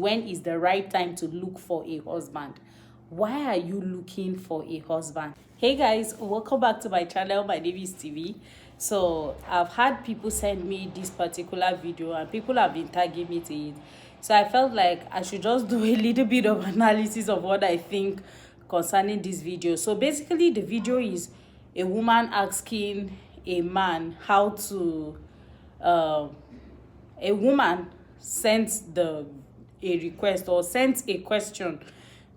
When is the right time to look for a husband? Why are you looking for a husband? Hey guys, welcome back to my channel. My name is TV. So I've had people send me this particular video and people have been tagging me to it. So I felt like I should just do a little bit of analysis of what I think concerning this video. So basically the video is a woman asking a man how to a woman sent a request or sent a question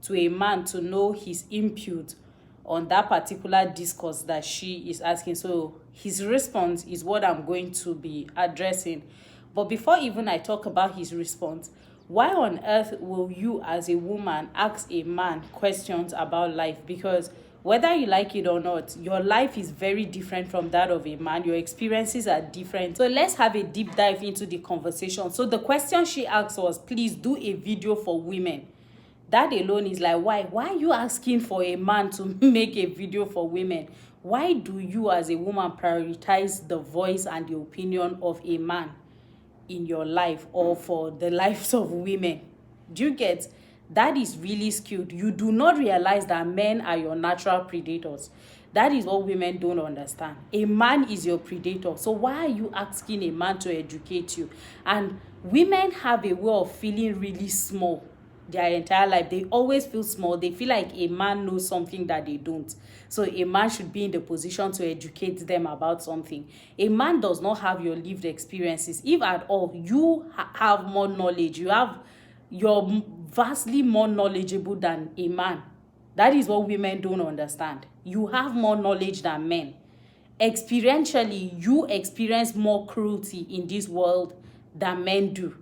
to a man to know his input on that particular discourse that she is asking. So his response is what I'm going to be addressing. But before even I talk about his response, why on earth will you as a woman ask a man questions about life? Because whether you like it or not, your life is very different from that of a man. Your experiences are different. So let's have a deep dive into the conversation. So the question she asked was, please do a video for women. That alone is like, why are you asking for a man to make a video for women? Why do you as a woman prioritize the voice and the opinion of a man in your life or for the lives of women? Do you get? That is really skewed. You do not realize that men are your natural predators. That is what women don't understand. A man is your predator. So why are you asking a man to educate you? And women have a way of feeling really small their entire life. They always feel small. They feel like a man knows something that they don't. So a man should be in the position to educate them about something. A man does not have your lived experiences. If at all, you have more knowledge. You're vastly more knowledgeable than a man. That is what women don't understand. You have more knowledge than men. Experientially, you experience more cruelty in this world than men do.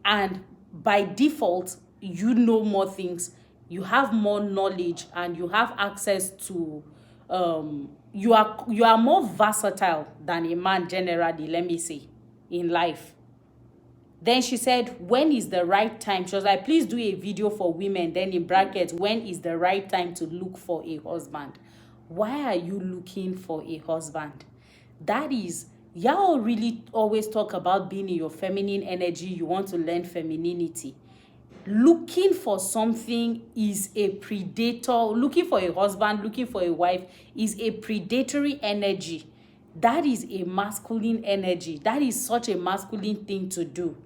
And by default, you know more things, you have more knowledge, and you have access to you are more versatile than a man generally, let me say, in life. Then she said, when is the right time? She was like, please do a video for women. Then in brackets, when is the right time to look for a husband? Why are you looking for a husband? That is, y'all really always talk about being in your feminine energy. You want to learn femininity. Looking for something is a predator. Looking for a husband, looking for a wife is a predatory energy. That is a masculine energy. That is such a masculine thing to do.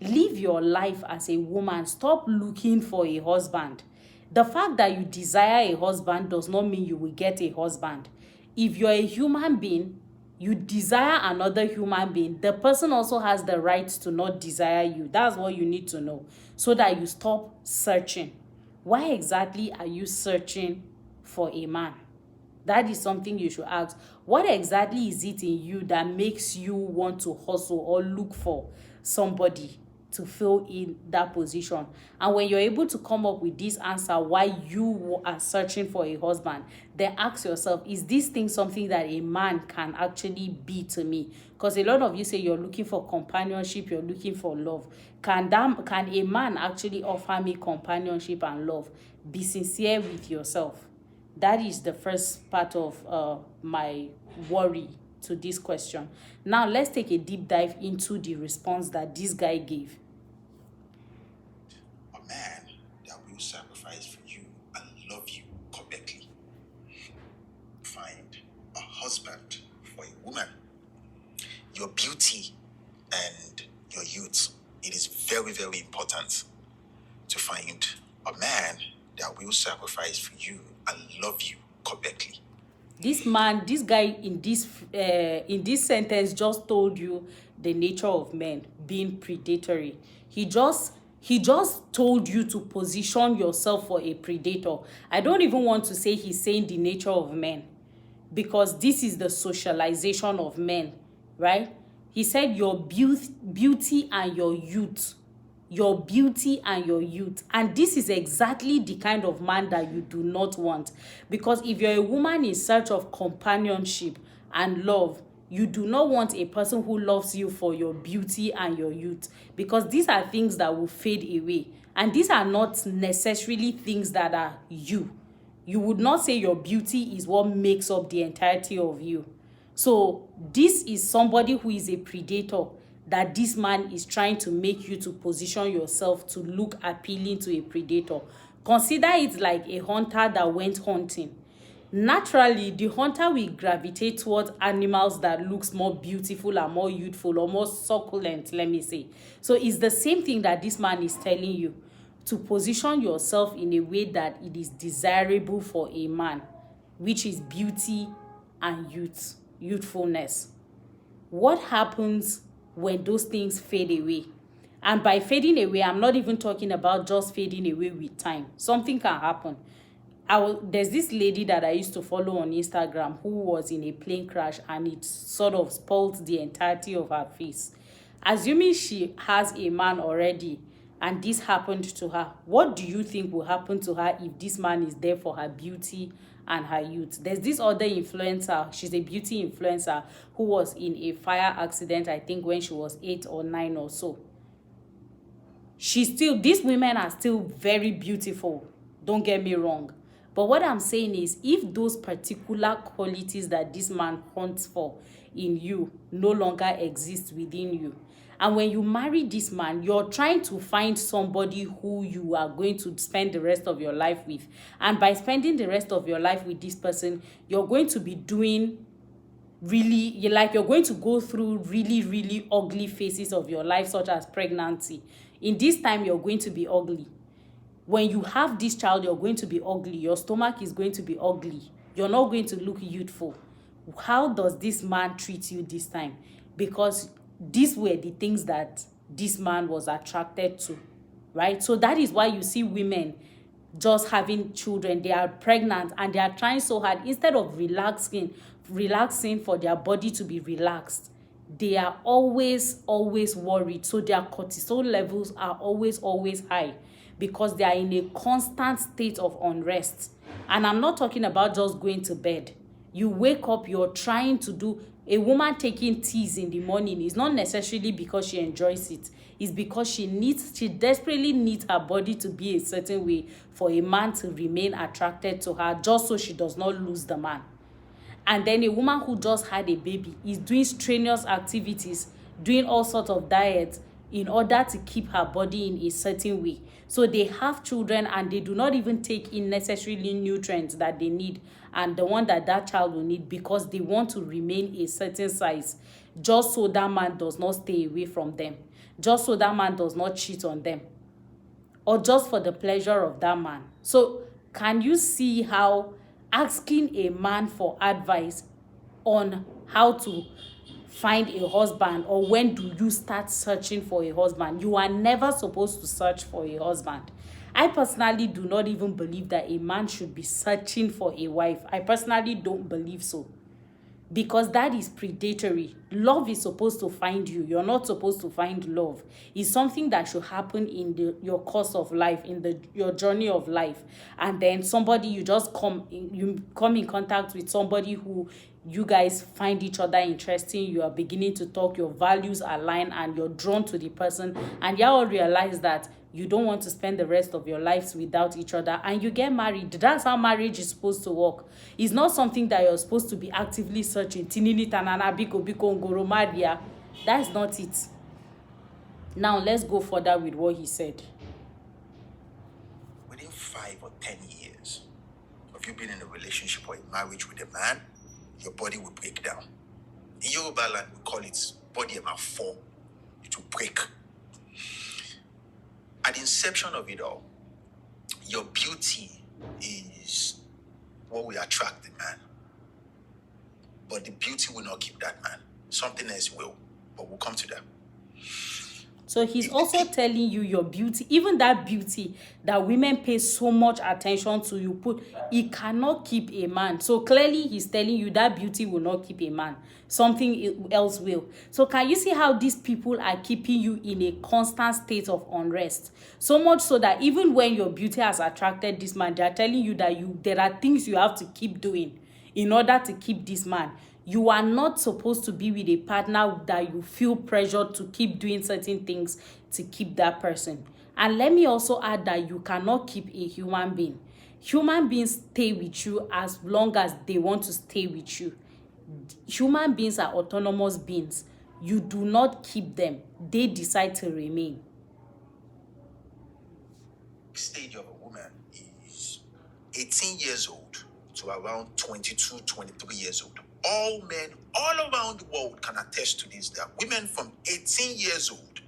Live your life as a woman. Stop looking for a husband. The fact that you desire a husband does not mean you will get a husband. If you're a human being, you desire another human being, the person also has the right to not desire you. That's what you need to know so that you stop searching. Why exactly are you searching for a man? That is something you should ask. What exactly is it in you that makes you want to hustle or look for somebody to fill in that position? And when you're able to come up with this answer why you are searching for a husband, then ask yourself, is this thing something that a man can actually be to me? Because a lot of you say you're looking for companionship, you're looking for love. Can a man actually offer me companionship and love? Be sincere with yourself. That is the first part of my worry to this question. Now, let's take a deep dive into the response that this guy gave. A man that will sacrifice for you and love you correctly. Find a husband for a woman. Your beauty and your youth, it is very, very important to find a man that will sacrifice for you and love you correctly. This guy in this sentence just told you the nature of men being predatory. He just told you to position yourself for a predator. I don't even want to say he's saying the nature of men, because this is the socialization of men, right? He said your beauty and your youth. Your beauty and your youth. And this is exactly the kind of man that you do not want. Because if you're a woman in search of companionship and love, you do not want a person who loves you for your beauty and your youth. Because these are things that will fade away. And these are not necessarily things that are you. You would not say your beauty is what makes up the entirety of you. So this is somebody who is a predator. that this man is trying to make you to position yourself to look appealing to a predator. Consider it like a hunter that went hunting. Naturally, the hunter will gravitate towards animals that looks more beautiful and more youthful or more succulent, let me say. So it's the same thing that this man is telling you, to position yourself in a way that it is desirable for a man, which is beauty and youthfulness. What happens when those things fade away? And by fading away, I'm not even talking about just fading away with time. Something can happen. There's this lady that I used to follow on Instagram who was in a plane crash, and it sort of spoiled the entirety of her face. Assuming she has a man already and this happened to her, what do you think will happen to her if this man is there for her beauty and her youth? There's this other influencer, she's a beauty influencer, who was in a fire accident, I think when she was 8 or 9 or so. These women are still very beautiful, don't get me wrong. But what I'm saying is, if those particular qualities that this man hunts for in you no longer exist within you, and when you marry this man, you're trying to find somebody who you are going to spend the rest of your life with. And by spending the rest of your life with this person, you're going to be doing you're going to go through really ugly phases of your life, such as pregnancy. In this time, you're going to be ugly. When you have this child, you're going to be ugly. Your stomach is going to be ugly. You're not going to look youthful. How does this man treat you this time? Because these were the things that this man was attracted to, right? So that is why you see women just having children. They are pregnant and they are trying so hard. Instead of relaxing for their body to be relaxed, they are always worried. So their cortisol levels are always high, because they are in a constant state of unrest. And I'm not talking about just going to bed. You wake up, you're trying to do. A woman taking teas in the morning is not necessarily because she enjoys it. It's because she desperately needs her body to be a certain way for a man to remain attracted to her, just so she does not lose the man. And then a woman who just had a baby is doing strenuous activities, doing all sorts of diets in order to keep her body in a certain way. So they have children and they do not even take in necessarily nutrients that they need and the one that child will need, because they want to remain a certain size, just so that man does not stay away from them, just so that man does not cheat on them, or just for the pleasure of that man. So can you see how asking a man for advice on how to find a husband, or when do you start searching for a husband? You are never supposed to search for a husband. I personally do not even believe that a man should be searching for a wife. I personally don't believe so, because that is predatory. Love is supposed to find you. You're not supposed to find love. It's something that should happen in your course of life, in your journey of life. And then you come in contact with somebody who you guys find each other interesting. You are beginning to talk, your values align, and you're drawn to the person, and you all realize that you don't want to spend the rest of your lives without each other, and you get married. That's how marriage is supposed to work. It's not something that you're supposed to be actively searching. That's not it. Now let's go further with what he said. Within 5 or 10 years of you being in a relationship or a marriage with a man, your body will break down. In Yoruba land, we call it body about 4. It will break. At the inception of it all, your beauty is what will attract the man. But the beauty will not keep that man. Something else will. But we'll come to that. So he's also telling you your beauty, even that beauty that women pay so much attention to, it cannot keep a man. So clearly he's telling you that beauty will not keep a man. Something else will. So can you see how these people are keeping you in a constant state of unrest? So much so that even when your beauty has attracted this man, they are telling you that there are things you have to keep doing in order to keep this man. You are not supposed to be with a partner that you feel pressured to keep doing certain things to keep that person. And let me also add that you cannot keep a human being. Human beings stay with you as long as they want to stay with you. Human beings are autonomous beings. You do not keep them. They decide to remain. Stage of a woman is 18 years old to around 22, 23 years old. All men all around the world can attest to this. That women from 18 years old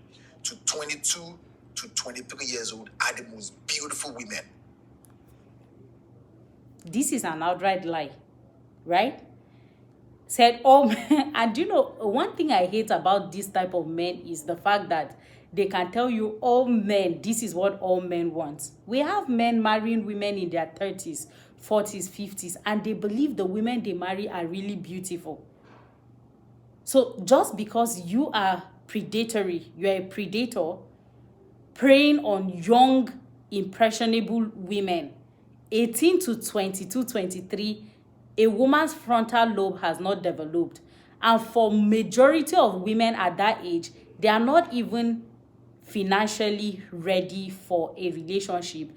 to 22 to 23 years old are the most beautiful women. This is an outright lie, right? Said all men. And you know, one thing I hate about this type of men is the fact that they can tell you all men, this is what all men want. We have men marrying women in their 30s, 40s, 50s, and they believe the women they marry are really beautiful. So just because you are predatory, you're a predator, preying on young, impressionable women, 18 to 22, 23, a woman's frontal lobe has not developed. And for majority of women at that age, they are not even financially ready for a relationship,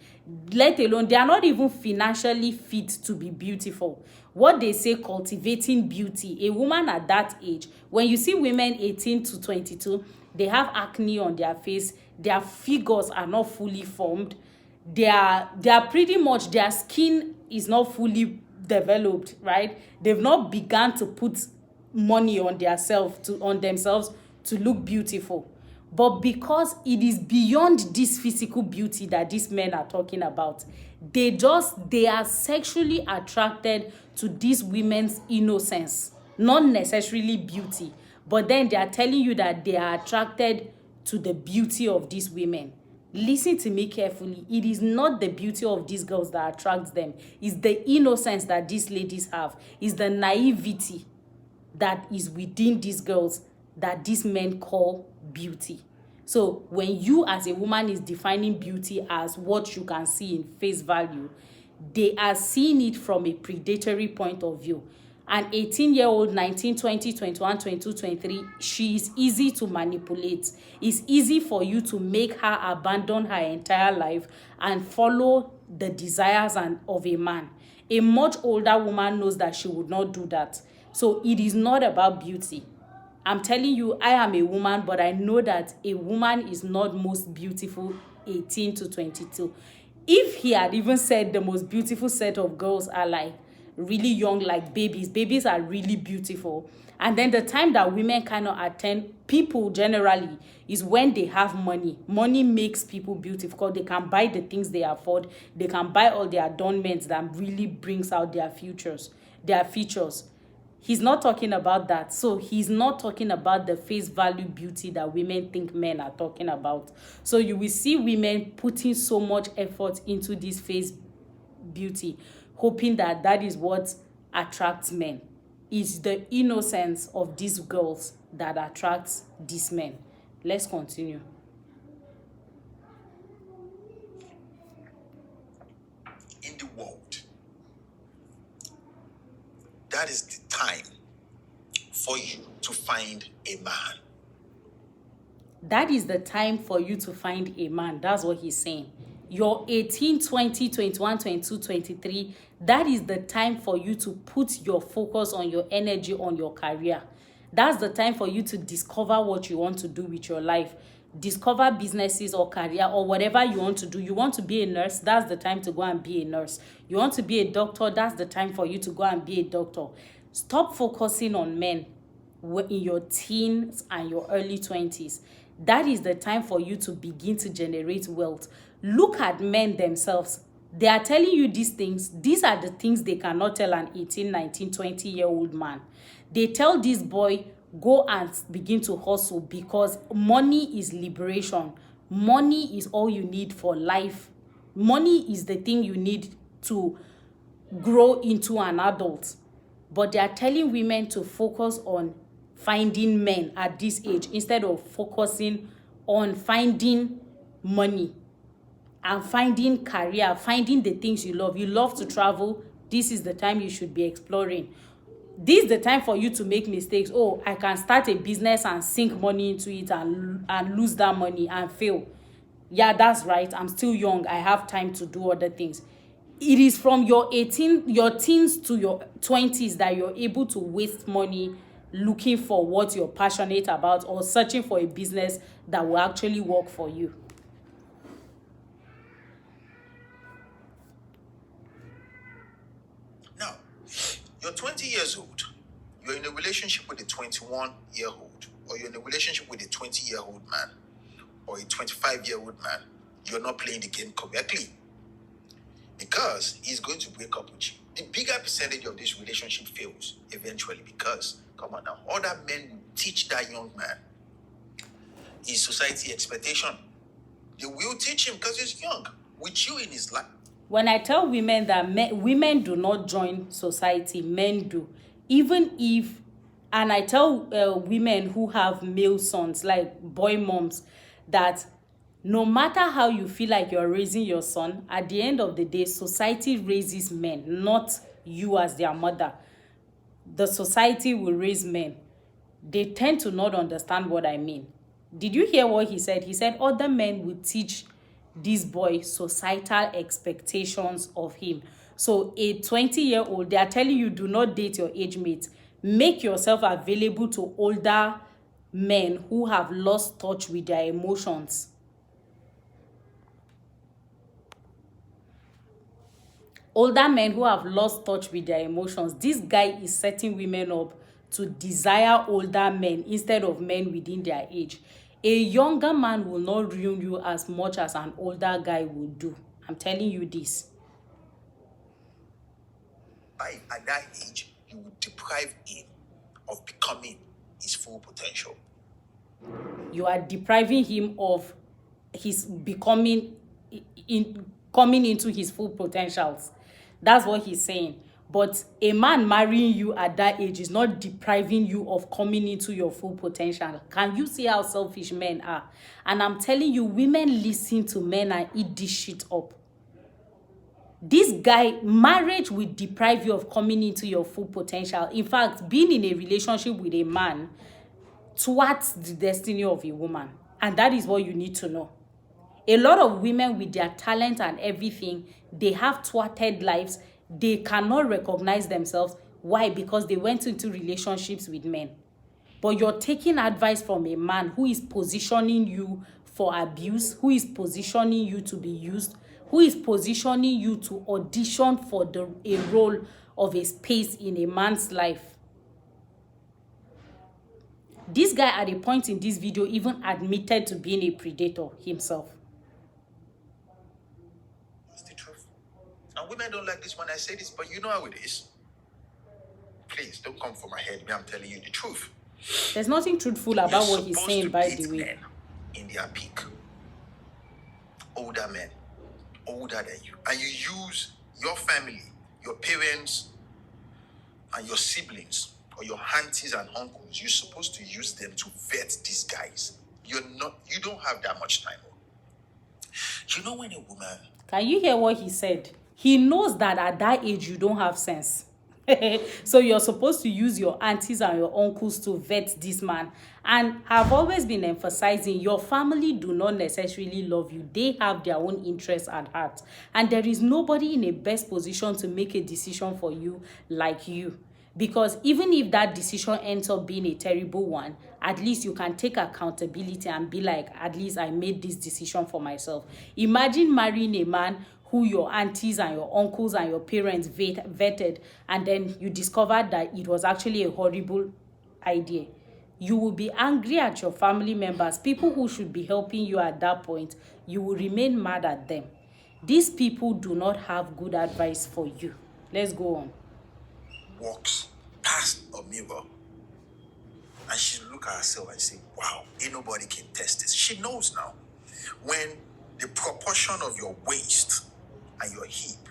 let alone they are not even financially fit to be beautiful. What they say, cultivating beauty. A woman at that age, when you see women 18 to 22, they have acne on their face, their figures are not fully formed, they are pretty much, their skin is not fully developed, right? They've not begun to put money on themselves to look beautiful. But because it is beyond this physical beauty that these men are talking about, they are sexually attracted to these women's innocence, not necessarily beauty. But then they are telling you that they are attracted to the beauty of these women. Listen to me carefully. It is not the beauty of these girls that attracts them. It's the innocence that these ladies have. It's the naivety that is within these girls that these men call beauty. So when you as a woman is defining beauty as what you can see in face value, they are seeing it from a predatory point of view. An 18-year-old, 19, 20, 21, 22, 23, she is easy to manipulate. It's easy for you to make her abandon her entire life and follow the desires of a man. A much older woman knows that she would not do that. So it is not about beauty. I'm telling you, I am a woman, but I know that a woman is not most beautiful 18 to 22. If he had even said the most beautiful set of girls are like really young, like babies are really beautiful. And then the time that women cannot attend people generally is when they have money. Money makes people beautiful because they can buy the things they afford. They can buy all the adornments that really brings out their features. He's not talking about that. So he's not talking about the face value beauty that women think men are talking about. So you will see women putting so much effort into this face beauty, hoping that that is what attracts men. It's the innocence of these girls that attracts these men. Let's continue. In the world, that is the time for you to find a man. That is the time for you to find a man. That's what he's saying. You're 18, 20, 21, 22, 23. That is the time for you to put your focus on your energy on your career. That's the time for you to discover what you want to do with your life. Discover businesses or career or whatever you want to do. You want to be a nurse, that's the time to go and be a nurse. You want to be a doctor, that's the time for you to go and be a doctor. Stop focusing on men in your teens and your early 20s. That is the time for you to begin to generate wealth. Look at men themselves. They are telling you these things. These are the things they cannot tell an 18, 19, 20-year-old man. They tell this boy, go and begin to hustle because money is liberation. Money is all you need for life. Money is the thing you need to grow into an adult. But they are telling women to focus on finding men at this age instead of focusing on finding money and finding career, finding the things you love. You love to travel. This is the time you should be exploring. This is the time for you to make mistakes. Oh, I can start a business and sink money into it and lose that money and fail. Yeah, that's right. I'm still young. I have time to do other things. It is from your teens to your 20s that you're able to waste money looking for what you're passionate about or searching for a business that will actually work for you. Now, you're 20 years old. You're in a relationship with a 21-year-old, or you're in a relationship with a 20-year-old man, or a 25-year-old man. You're not playing the game correctly, because he's going to break up with you. The bigger percentage of this relationship fails eventually because, come on now, other men will teach that young man his society expectation. They will teach him because he's young, with you in his life. When I tell women that women do not join society, men do. Even if, and I tell women who have male sons, like boy moms, that no matter how you feel like you're raising your son, at the end of the day, society raises men, not you as their mother. The society will raise men. They tend to not understand what I mean. Did you hear what he said? He said other men will teach this boy societal expectations of him. So a 20-year-old, they are telling you, do not date your age mate. Make yourself available to older men who have lost touch with their emotions. Older men who have lost touch with their emotions. This guy is setting women up to desire older men instead of men within their age. A younger man will not ruin you as much as an older guy will do. I'm telling you this. At that age, you will deprive him of becoming his full potential. You are depriving him of his becoming, coming into his full potentials. That's what he's saying. But a man marrying you at that age is not depriving you of coming into your full potential. Can you see how selfish men are? And I'm telling you, women listen to men and eat this shit up. This guy, marriage will deprive you of coming into your full potential. In fact, being in a relationship with a man thwarts the destiny of a woman. And that is what you need to know. A lot of women with their talent and everything, they have thwarted lives. They cannot recognize themselves. Why? Because they went into relationships with men. But you're taking advice from a man who is positioning you for abuse, who is positioning you to be used, who is positioning you to audition for a role of a space in a man's life. This guy at a point in this video even admitted to being a predator himself. That's the truth. And women don't like this when I say this, but you know how it is. Please don't come for my head. I'm telling you the truth. There's nothing truthful about what he's saying, by the way. Men in their peak, older men, older than you, and you use your family, your parents, and your siblings, or your aunties and uncles. You're supposed to use them to vet these guys. You don't have that much time. You know when a woman... Can you hear what he said? He knows that at that age you don't have sense. So you're supposed to use your aunties and your uncles to vet this man. And I've always been emphasizing, your family do not necessarily love you. They have their own interests at heart. And there is nobody in a best position to make a decision for you like you. Because even if that decision ends up being a terrible one, at least you can take accountability and be like, at least I made this decision for myself. Imagine marrying a man who your aunties and your uncles and your parents vetted, and then you discovered that it was actually a horrible idea. You will be angry at your family members, people who should be helping you at that point. You will remain mad at them. These people do not have good advice for you. Let's go on. Walks past a mirror and she look at herself and say, wow, ain't nobody can test this. She knows now when the proportion of your waist and your hip,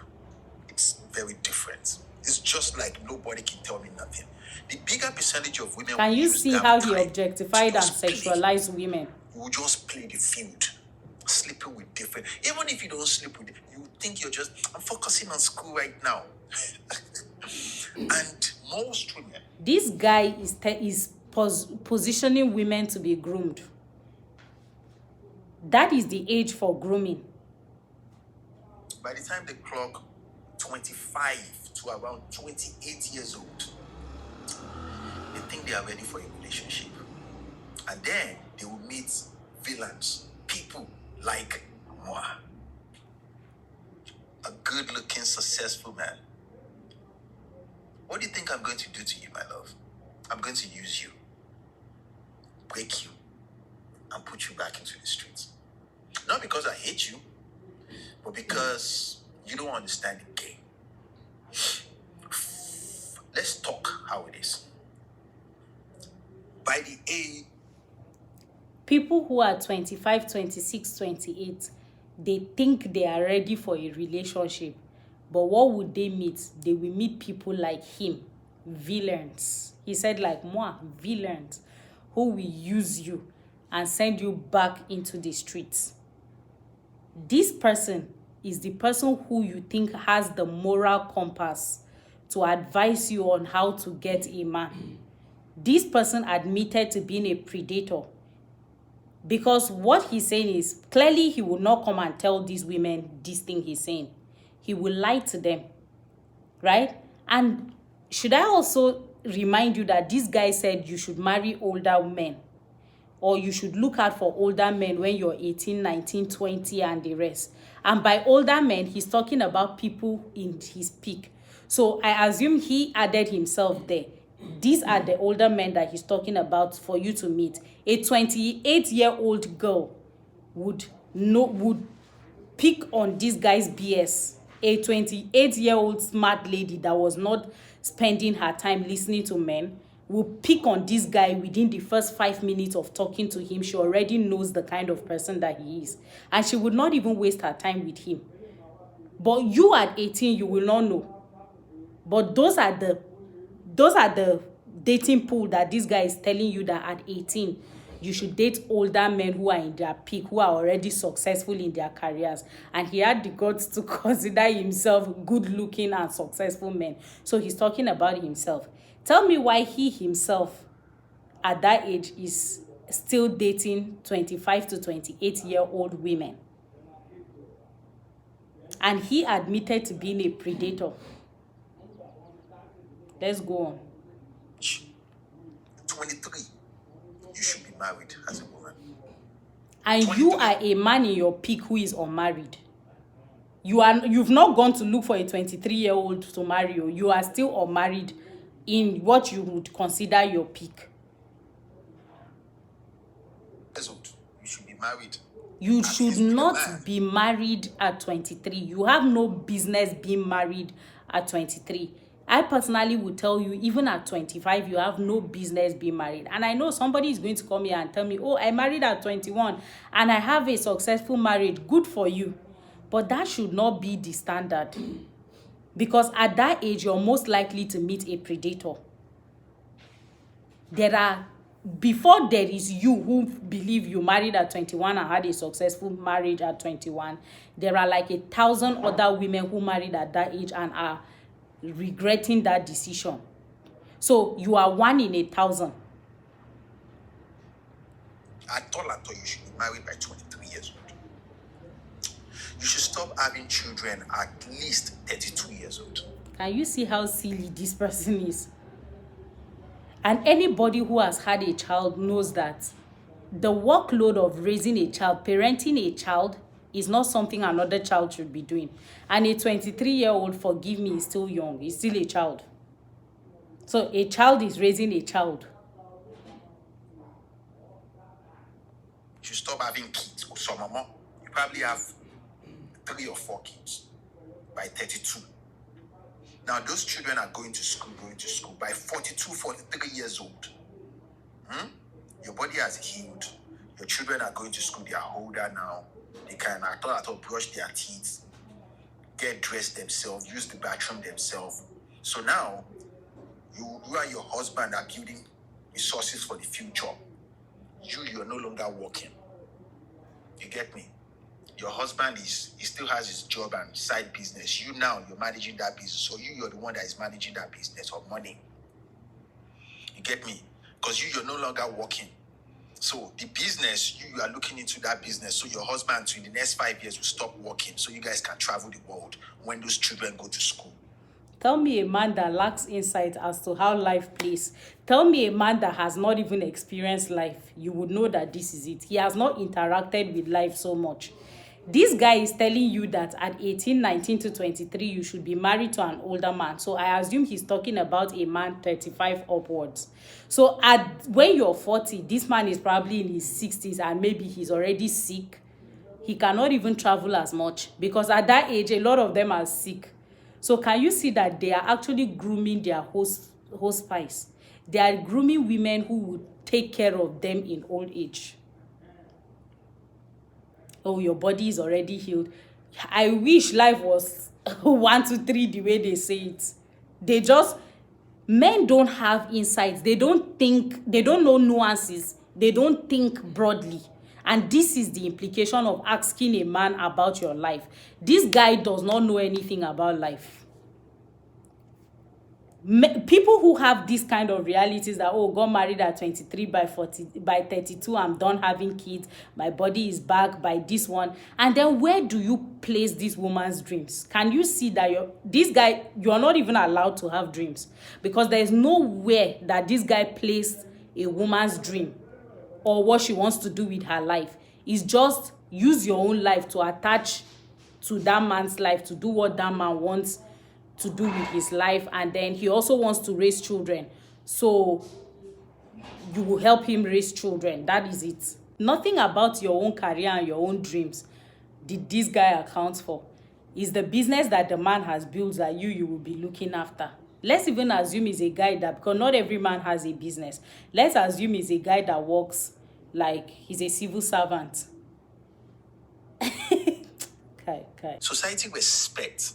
it's very different. It's just like nobody can tell me nothing. The bigger percentage of women... Can you see how he objectified and sexualized women? You will just play the field, sleeping with different... Even if you don't sleep with it, you think you're just... I'm focusing on school right now. And most women... This guy is positioning women to be groomed. That is the age for grooming. By the time they clock 25 to around 28 years old, they think they are ready for a relationship. And then they will meet villains, people like moi. A good-looking, successful man. What do you think I'm going to do to you, my love? I'm going to use you, break you, and put you back into the streets. Not because I hate you, but because you don't understand the game. Let's talk how it is. By the age... People who are 25, 26, 28, they think they are ready for a relationship. But what would they meet? They will meet people like him, villains. He said like moi, villains, who will use you and send you back into the streets. This person is the person who you think has the moral compass to advise you on how to get a man. This person admitted to being a predator. Because what he's saying is, clearly he will not come and tell these women this thing he's saying. He will lie to them, right? And should I also remind you that this guy said you should marry older men, or you should look out for older men when you're 18, 19, 20 and the rest. And by older men, he's talking about people in his peak. So I assume he added himself there. These are the older men that he's talking about for you to meet. A 28-year-old girl would pick on this guy's BS. A 28-year-old smart lady that was not spending her time listening to men will pick on this guy within the first 5 minutes of talking to him. She already knows the kind of person that he is. And she would not even waste her time with him. But you at 18, you will not know. But those are the dating pool that this guy is telling you that at 18, you should date older men who are in their peak, who are already successful in their careers. And he had the guts to consider himself good-looking and successful men. So he's talking about himself. Tell me why he himself, at that age, is still dating 25 to 28-year-old women. And he admitted to being a predator. Let's go on. 23, you should be married as a woman. And you are a man in your peak who is unmarried. You've not gone to look for a 23-year-old to marry you. You are still unmarried in what you would consider your peak. You should be married. You should not be married at 23. You have no business being married at 23. I personally would tell you, even at 25, you have no business being married. And I know somebody is going to come here and tell me, oh, I married at 21 and I have a successful marriage. Good for you. But that should not be the standard. Because at that age, you're most likely to meet a predator. Before there is you who believe you married at 21 and had a successful marriage at 21, there are like 1,000 other women who married at that age and are regretting that decision. So you are 1 in 1,000. I thought you should be married by 23 years old. You should stop having children at least 32 years old. Can you see how silly this person is? And anybody who has had a child knows that the workload of raising a child, parenting a child, is not something another child should be doing. And a 23-year-old, forgive me, is still young. He's still a child. So a child is raising a child. You should stop having kids. So, mama, you probably have 3 or 4 kids by 32. Now, those children are going to school. By 42, 43 years old, your body has healed. Your children are going to school. They are older now. They can, at all, brush their teeth, get dressed themselves, use the bathroom themselves. So now, you and your husband are building resources for the future. You're no longer working. You get me? Your husband he still has his job and side business. You're managing that business. So you're the one that is managing that business or money. You get me? Because you're no longer working. So the business, you are looking into that business. So your husband, in the next 5 years, will stop working. So you guys can travel the world when those children go to school. Tell me a man that lacks insight as to how life plays. Tell me a man that has not even experienced life. You would know that this is it. He has not interacted with life so much. This guy is telling you that at 18, 19 to 23, you should be married to an older man. So I assume he's talking about a man 35 upwards. So when you're 40, this man is probably in his 60s and maybe he's already sick. He cannot even travel as much because at that age, a lot of them are sick. So can you see that they are actually grooming their host spice? They are grooming women who will take care of them in old age. Oh, your body is already healed. I wish life was 1, 2, 3 the way they say it. Men don't have insights. They don't think, they don't know nuances. They don't think broadly. And this is the implication of asking a man about your life. This guy does not know anything about life. People who have this kind of realities that, oh, got married at 23, by 40, by 32, I'm done having kids, my body is back by this one. And then where do you place this woman's dreams? Can you see that you're not even allowed to have dreams? Because there is nowhere that this guy placed a woman's dream or what she wants to do with her life. It's just use your own life to attach to that man's life, to do what that man wants to do with his life. And then he also wants to raise children, so you will help him raise children. That is it. Nothing about your own career and your own dreams did this guy account for. It's the business that the man has built that you will be looking after. Let's even assume he's a guy that, because not every man has a business, let's assume he's a guy that works like he's a civil servant. Society respect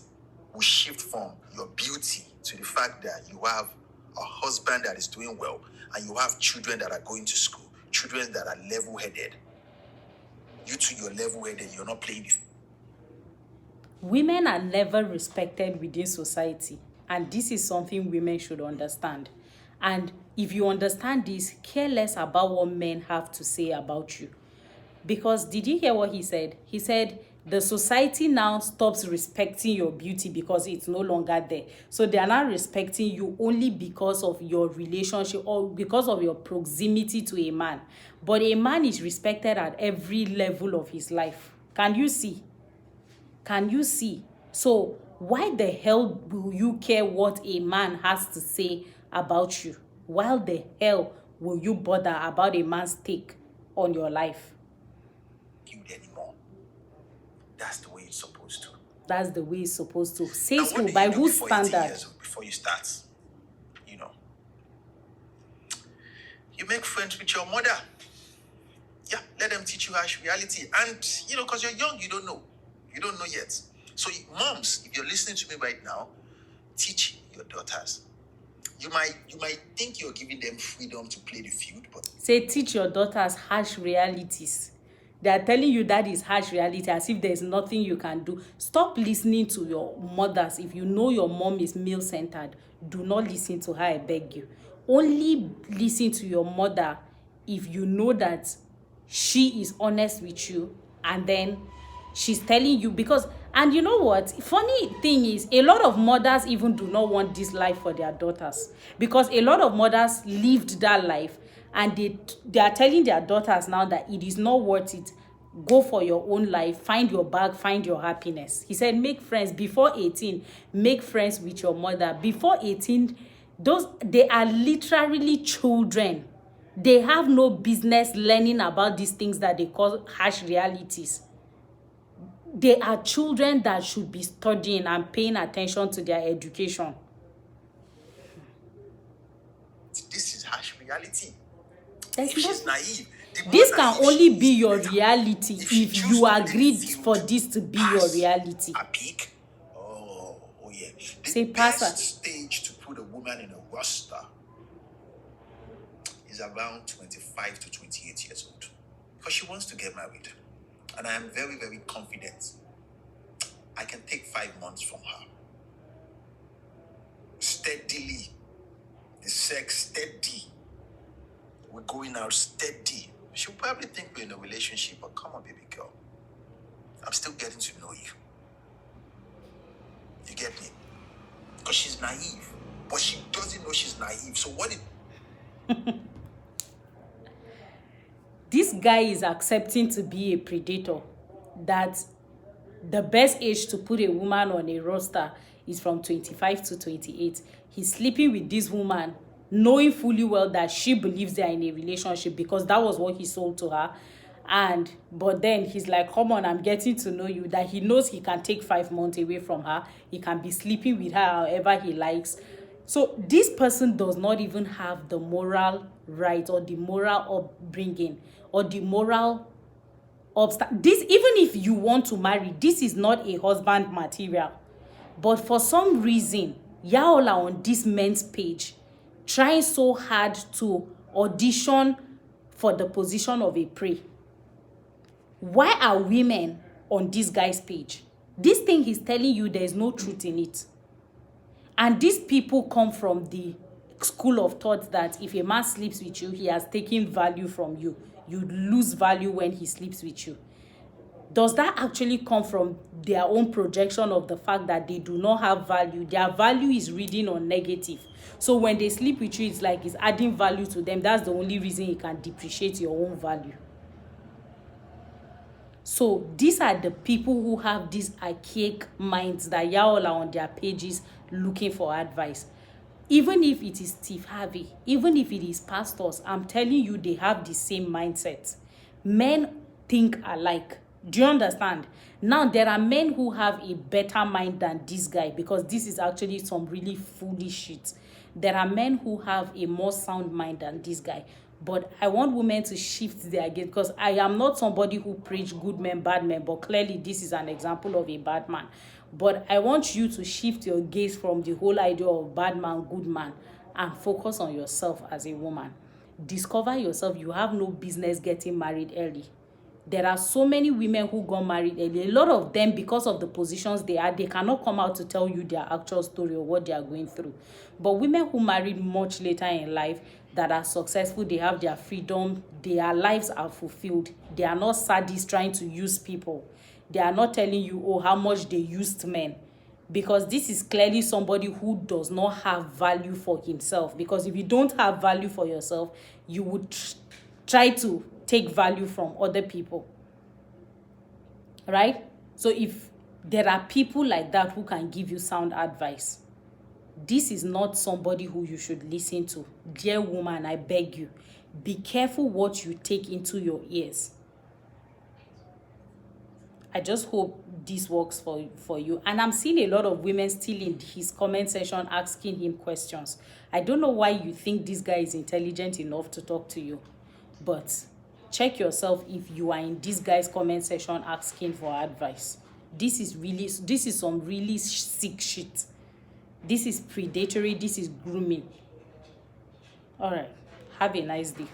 will shift from your beauty to the fact that you have a husband that is doing well and you have children that are going to school, children that are level-headed. You two, you're level-headed, you're not playing the... Women are never respected within society, and this is something women should understand. And if you understand this, care less about what men have to say about you. Because did you hear what he said? He said the society now stops respecting your beauty because it's no longer there. So they are not respecting you only because of your relationship or because of your proximity to a man. But a man is respected at every level of his life. Can you see? Can you see? So why the hell will you care what a man has to say about you? Why the hell will you bother about a man's take on your life? Anymore. That's the way it's supposed to. That's the way it's supposed to. Says who? By whose standard? Before you start, you make friends with your mother. Yeah, let them teach you harsh reality. And, because you're young, you don't know. You don't know yet. So, moms, if you're listening to me right now, teach your daughters. You might think you're giving them freedom to play the field, but... Say, teach your daughters harsh realities. They are telling you that is harsh reality as if there's nothing you can do. Stop listening to your mothers. If you know your mom is male-centered, do not listen to her, I beg you. Only listen to your mother if you know that she is honest with you and then she's telling you because... And you know what? Funny thing is, a lot of mothers even do not want this life for their daughters because a lot of mothers lived that life and they are telling their daughters now that it is not worth it. Go for your own life, find your bag, find your happiness. He said, make friends before 18. Make friends with your mother. Before 18, they are literally children. They have no business learning about these things that they call harsh realities. They are children that should be studying and paying attention to their education. This is harsh reality. She's naive. This can only be your reality if you agreed for this to be your reality. A peak? Oh yeah. Say, The Pastor. best stage to put a woman in a roster is around 25 to 28 years old. Because she wants to get married. And I am very, very confident I can take 5 months from her. Steadily. The sex steady. We're going out steady. She'll probably think we're in a relationship, but come on, baby girl. I'm still getting to know you. You get me? because she's naive. But she doesn't know she's naive. So what this guy is accepting to be a predator, that the best age to put a woman on a roster is from 25 to 28. He's sleeping with this woman knowing fully well that she believes they are in a relationship because that was what he sold to her. But then he's like, come on, I'm getting to know you, that he knows he can take 5 months away from her. He can be sleeping with her however he likes. So this person does not even have the moral right or the moral upbringing or the moral this. Even if you want to marry, this is not a husband material. But for some reason, y'all are on this men's page trying so hard to audition for the position of a prey. Why are women on this guy's page? This thing he's telling you, there is no truth in it. And these people come from the school of thought that if a man sleeps with you, he has taken value from you. You lose value when he sleeps with you. Does that actually come from their own projection of the fact that they do not have value? Their value is reading on negative. So when they sleep with you, it's like it's adding value to them. That's the only reason you can depreciate your own value. So these are the people who have these archaic minds that y'all are on their pages looking for advice. Even if it is Steve Harvey, even if it is pastors, I'm telling you, they have the same mindset. Men think alike. Do you understand? Now, there are men who have a better mind than this guy, because this is actually some really foolish shit. There are men who have a more sound mind than this guy. But I want women to shift their gaze, because I am not somebody who preach good men, bad men, but clearly this is an example of a bad man. But I want you to shift your gaze from the whole idea of bad man, good man, and focus on yourself as a woman. Discover yourself. You have no business getting married early. There are so many women who got married early. A lot of them, because of the positions they are, they cannot come out to tell you their actual story or what they are going through. But women who married much later in life, that are successful, they have their freedom, their lives are fulfilled. They are not sadists trying to use people. They are not telling you, oh, how much they used men. Because this is clearly somebody who does not have value for himself. Because if you don't have value for yourself, you would try to take value from other people. Right? So if there are people like that who can give you sound advice, this is not somebody who you should listen to. Dear woman, I beg you, be careful what you take into your ears. I just hope this works for you. And I'm seeing a lot of women still in his comment section asking him questions. I don't know why you think this guy is intelligent enough to talk to you. But check yourself if you are in this guy's comment section asking for advice. This is some really sick shit. This is predatory. This is grooming. All right. Have a nice day.